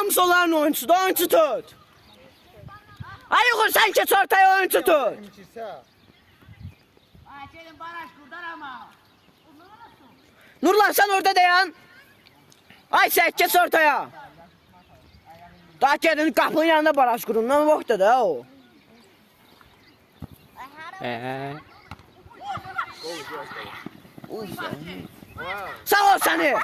Hamısı onların oyuncusudur. Oyuncu tut. Ay Uğur sen geç ortaya oyuncu tut. Ay gelin baraj kurdan ama. Nurlan sen orada dayan. Ay sen geç ortaya. Daha gelin kapının yanında baraj kurun. Ne vakti da o. Sağ ol seni.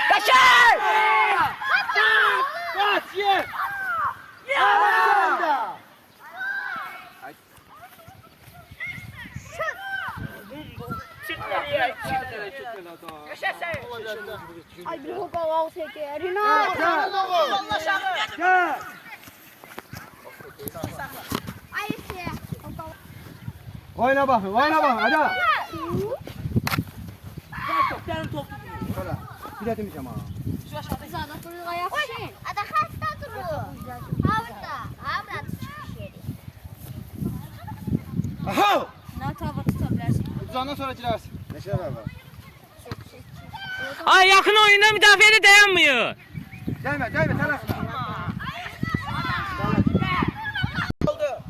Kaçır! Ay bir hoka al teker. Rina. Ay şey. Oyna bakın, oyna bakın, hadi. Biletmişim ha. Zada fırı ayak şey. Ada hasta duru. Havda. Havda çıkış Aha! Ne tava tutabilirsin? Uzandan sonra girersin. Ne şey var bak? Ay yakın oyunda müdafiədə dayanmıyor. Gelme, gelme, tarafına. Oldu.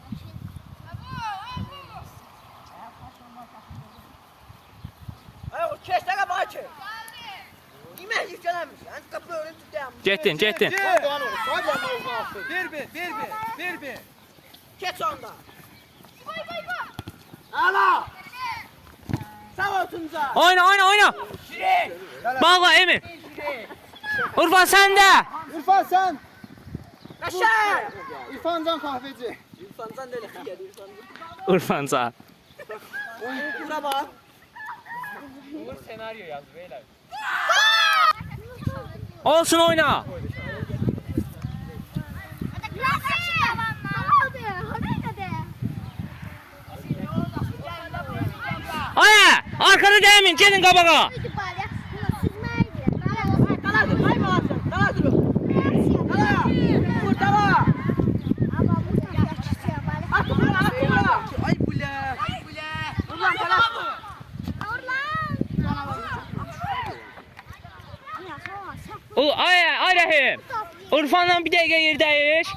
Ay Uğur keştene bakı. Yemek yüklenemiş. Yani kapı örüntü dayanmış. Getdin. Bir. Geç onda. Ala! Sağ ol Tuncay. Oyna. Bağla Emin. Urfan sen de. İrfan sen. Kaçır! İrfan Can kahveci. İrfancan değil, xiyar İrfancan. Urfanca. Bura bak. Olsun oyna. Aya arkada demin gelin qabağa. Daladır, hay mağazın. Daladır o. Dala. Vur dala. At bura. Ay bula. Ulan dala. Ay Rəhim. Urfanla bir dəqiqə yerdəyik.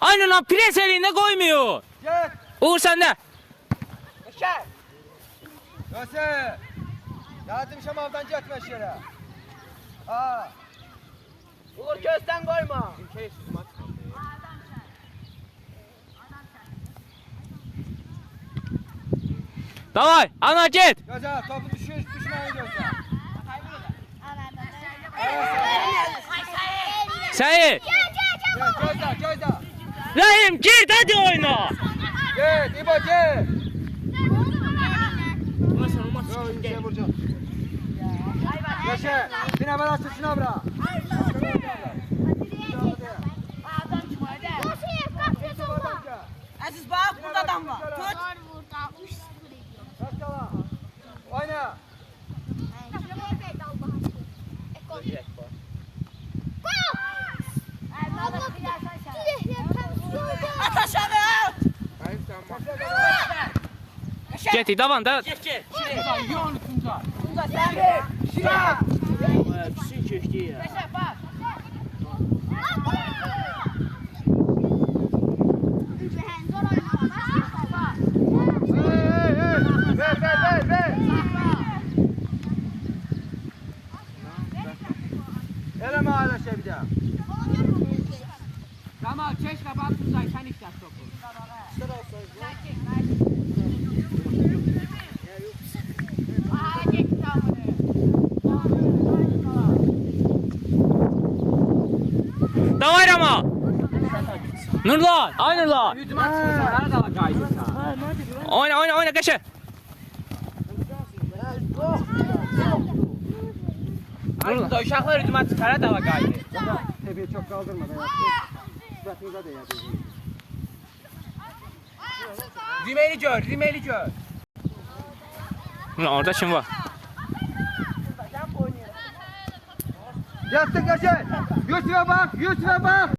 Aynen lan pres elinde koymuyor. Gel. Uğur sende. Kaçır. Nasıl? Yardım şamavdan gitme yere. Ha. Uğur gözden koyma. Davay ana git. Gözler topu düşmeyin gözler. Seyit. Gözler. Rəhim git hadi oyna. Git İbo git. Yok şey vuracağım. Yaşa. Bir hemen açtı şuna bırak. Aziz bak burada adam var. Tut. Oyna. At aşağı. Geti davan da. Geç. Şirak. Pisin köşkü ya. Ver. Eleme hala şey bir daha. Tamam keşke bak Tuzay sen ilk topu. Davay Rama. Nurlan. Ay Nurlan. Hücum açsın sana da kaydı. Oyna kaşı. Burada uşaqlar hücum açsın sana da kaydı. Tepeyi çok kaldırma. Sıfatınıza da yardım. Rimeli gör. Orada kim var? Yastık geçin. Yusuf'a bak. Yusuf'a bak.